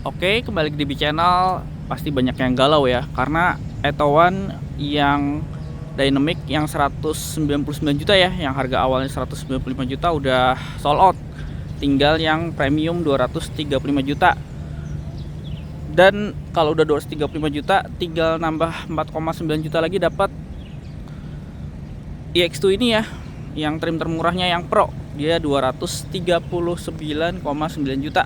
Oke, kembali ke DB Channel. Pasti banyak yang galau ya, karena Etowan yang Dynamic yang 199 juta ya, yang harga awalnya 195 juta udah sold out. Tinggal yang premium 235 juta. Dan kalau udah 235 juta, tinggal nambah 4,9 juta lagi dapat EX2 ini ya, yang trim termurahnya yang Pro. Dia 239,9 juta.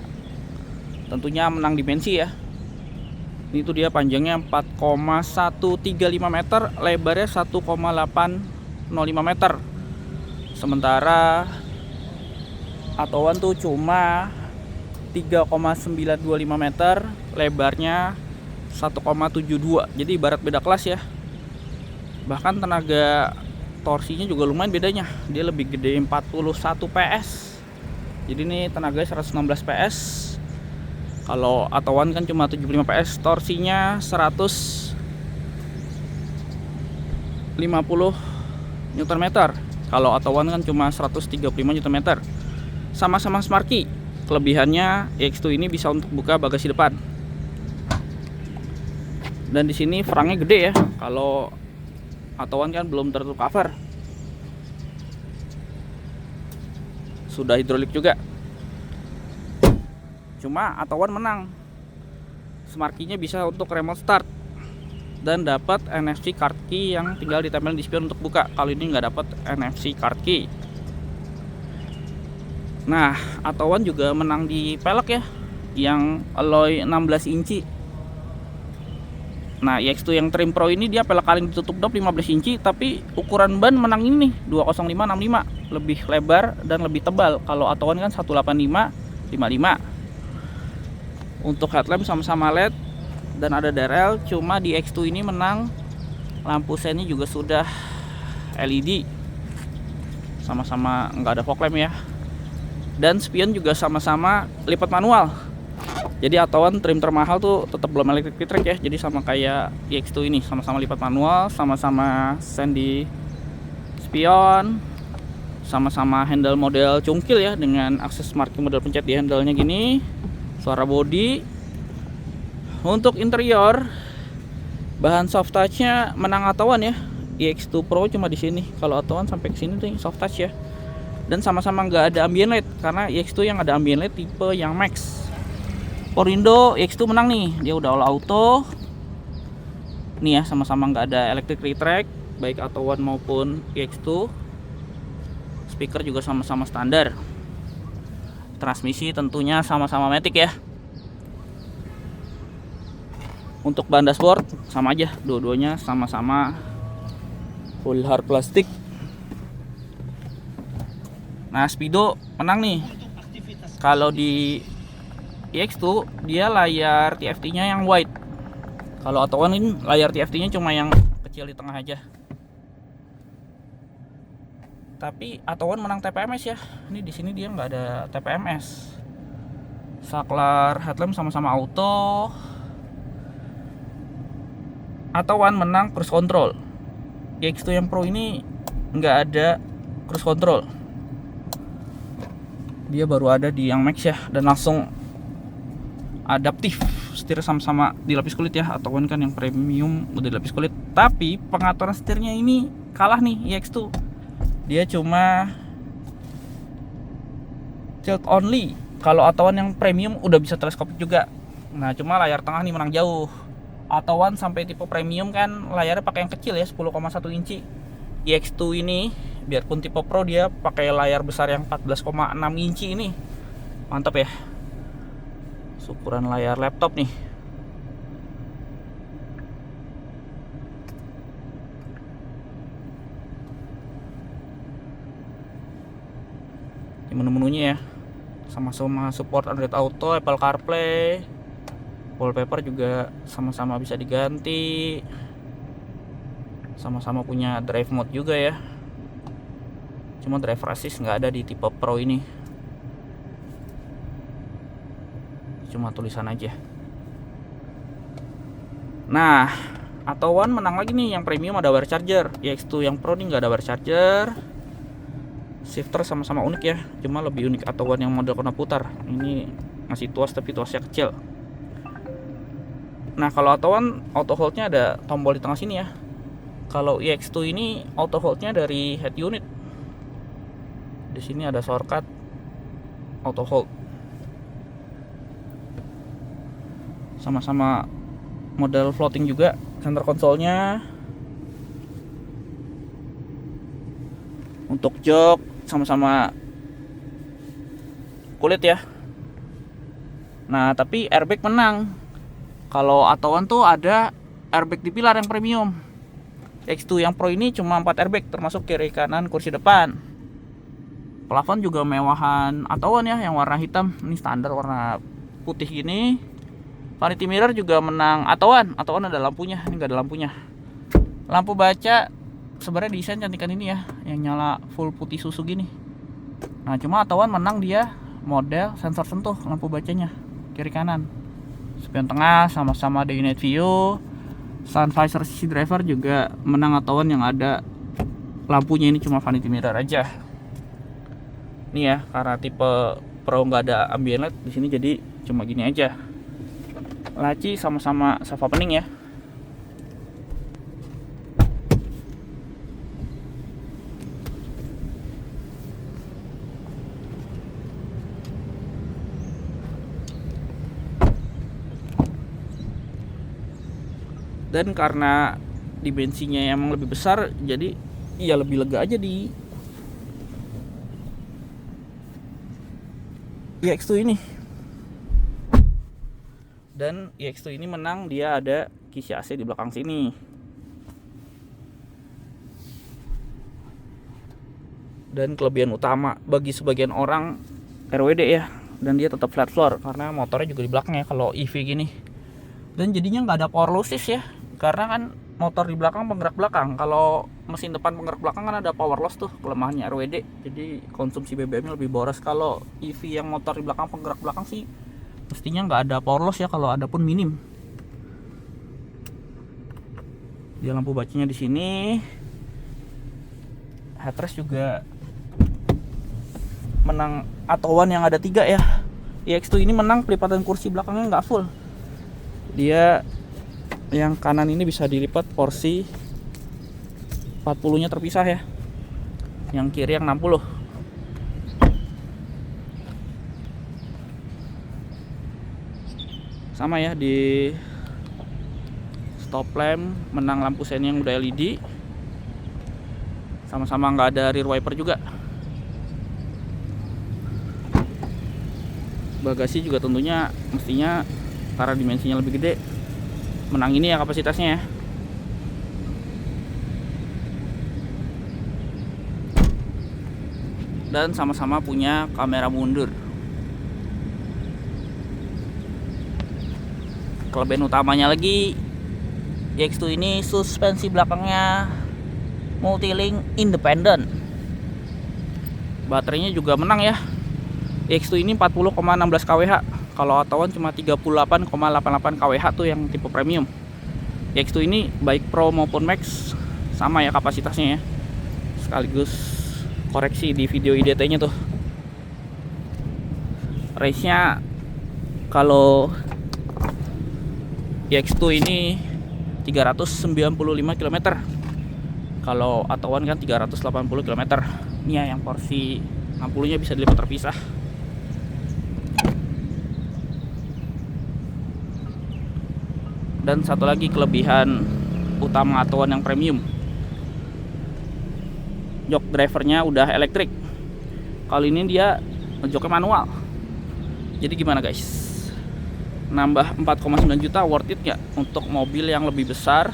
Tentunya menang dimensi ya. Ini tuh dia panjangnya 4,135 meter, lebarnya 1,805 meter. Sementara Atowan tuh cuma 3,925 meter, lebarnya 1,72. Jadi ibarat beda kelas ya. Bahkan tenaga torsinya juga lumayan bedanya. Dia lebih gede 41 PS. Jadi ini tenaganya 116 PS. Kalau Atowan kan cuma 75 PS, torsinya 150 Nm. Kalau Atowan kan cuma 135 Nm. Sama-sama smart key. Kelebihannya EX2 ini bisa untuk buka bagasi depan. Dan di sini frangnya gede ya. Kalau Atowan kan belum tertutup cover. Sudah hidrolik juga. Cuma Atowan menang. Smart key-nya bisa untuk remote start dan dapat NFC card key yang tinggal ditempel di spion untuk buka. Kalau ini nggak dapat NFC card key. Nah, Atowan juga menang di pelek ya, yang alloy 16 inci. Nah, EX2 yang trim Pro ini dia pelek kali ditutup dop 15 inci, tapi ukuran ban menang ini nih 205/65, lebih lebar dan lebih tebal. Kalau Atowan kan 185/55. Untuk headlamp sama-sama LED dan ada DRL, cuma di X2 ini menang lampu sennya juga sudah LED. Sama-sama nggak ada fog lamp ya. Dan spion juga sama-sama lipat manual. Jadi Atowan trim termahal tuh tetap belum electric track ya. Jadi sama kayak EX2 ini, sama-sama lipat manual, sama-sama sen di spion, sama-sama handle model cungkil ya, dengan akses marking model pencet di handle-nya gini. Suara bodi. Untuk interior, bahan soft touch-nya menang Atowan ya. EX2 Pro cuma di sini. Kalau Atowan sampai ke sini tuh soft touch ya. Dan sama-sama nggak ada ambient light, karena EX2 yang ada ambient light tipe yang Max. Porindo EX2 menang nih, dia udah all auto. Nih ya, sama-sama nggak ada electric retract, baik Atowan maupun EX2. Speaker juga sama-sama standar. Transmisi tentunya sama-sama matic ya. Untuk ban dashboard sama aja, dua-duanya sama-sama full hard plastik. Nah, Speedo menang nih. Kalau di EX2 dia layar TFT-nya yang wide. Kalau Atowan ini layar TFT-nya cuma yang kecil di tengah aja. Tapi Atowan menang TPMS ya. Ini di sini dia nggak ada TPMS. Saklar headlamp sama-sama auto. Atowan menang cruise control. EX2 yang Pro ini nggak ada cruise control. Dia baru ada di yang Max ya, dan langsung adaptif. Setir sama-sama dilapis kulit ya. Atowan kan yang premium udah dilapis kulit. Tapi pengaturan setirnya ini kalah nih EX2. Dia cuma tilt only. Kalau Atowan yang premium udah bisa teleskopik juga. Nah, cuma layar tengah nih menang jauh. Atowan sampai tipe premium kan layarnya pakai yang kecil ya, 10,1 inci. EX2 ini biarpun tipe Pro dia pakai layar besar yang 14,6 inci ini. Mantap ya. Ukuran layar laptop nih. Menu-menunya ya, sama-sama support Android Auto, Apple CarPlay, wallpaper juga sama-sama bisa diganti, sama-sama punya drive mode juga ya. Cuma driver assist nggak ada di tipe Pro ini, cuma tulisan aja. Nah, Atowan menang lagi nih, yang premium ada wire charger. EX2 yang Pro nih nggak ada wire charger. Shifter sama-sama unik ya, cuma lebih unik Atowan yang model kona putar. Ini masih tuas tapi tuasnya kecil. Nah kalau Auto1 auto holdnya ada tombol di tengah sini ya. Kalau EX2 ini auto holdnya dari head unit. Di sini ada shortcut auto hold. Sama-sama model floating juga. Center konsolnya. Untuk jok sama-sama kulit ya. Nah tapi airbag menang. Kalau Auto1 tuh ada airbag di pilar yang premium. X2 yang Pro ini cuma 4 airbag, termasuk kiri kanan kursi depan. Plafon juga mewahan Auto1 ya, yang warna hitam. Ini standar warna putih gini. Vanity mirror juga menang Auto1. Auto1 ada lampunya, ini nggak ada lampunya. Lampu baca sebenarnya desain cantikan ini ya, yang nyala full putih susu gini. Nah cuma Auto1 menang dia model sensor sentuh lampu bacanya kiri kanan. Spion tengah sama-sama day night view. Sun visor sisi driver juga menang Auto1 yang ada lampunya, ini cuma vanity mirror aja. Ini ya karena tipe Pro nggak ada ambient light di sini, jadi cuma gini aja. Laci sama-sama sofa pening ya. Dan karena dimensinya emang lebih besar, jadi ya lebih lega aja di EX2 ini. Dan EX2 ini menang, dia ada kisi AC di belakang sini. Dan kelebihan utama bagi sebagian orang RWD ya, dan dia tetap flat floor karena motornya juga di belakang ya kalau EV gini. Dan jadinya nggak ada power losses ya, karena kan motor di belakang penggerak belakang. Kalau mesin depan penggerak belakang kan ada power loss tuh, kelemahannya RWD. Jadi konsumsi BBM-nya lebih boros. Kalau EV yang motor di belakang penggerak belakang sih mestinya nggak ada power loss ya, kalau ada pun minim. Dia lampu bacanya di sini. Headrest juga menang Auto1 yang ada 3 ya. EX2 ini menang pelipatan kursi belakangnya nggak full. Dia yang kanan ini bisa dilipat, porsi 40 nya terpisah ya, yang kiri yang 60. Sama ya, di stop lamp menang lampu sen yang udah LED. Sama-sama nggak ada rear wiper juga. Bagasi juga tentunya mestinya karena dimensinya lebih gede menang ini ya kapasitasnya ya. Dan sama-sama punya kamera mundur. Kelebihan utamanya lagi, EX2 ini suspensi belakangnya multilink independent. Baterainya juga menang ya. EX2 ini 40,16 kWh. Kalau Auto1 cuma 38,88 kWh tuh yang tipe premium. EX2 ini baik Pro maupun Max sama ya kapasitasnya ya. Sekaligus koreksi di video IDT-nya tuh. Range-nya kalau EX2 ini 395 km. Kalau Auto1 kan 380 km. Ini ya yang porsi 60-nya bisa dilipat terpisah. Dan satu lagi kelebihan utama Auto1 yang premium, jok drivernya udah elektrik. Kali ini dia joknya manual. Jadi gimana guys? Nambah 4,9 juta worth it nggak untuk mobil yang lebih besar,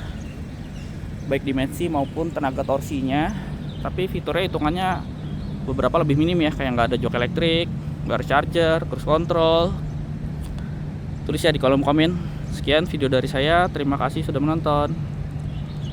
baik dimensi maupun tenaga torsinya. Tapi fiturnya hitungannya beberapa lebih minim ya, kayak nggak ada jok elektrik, nggak ada charger, cruise control. Tulis ya di kolom komen. Sekian video dari saya, terima kasih sudah menonton.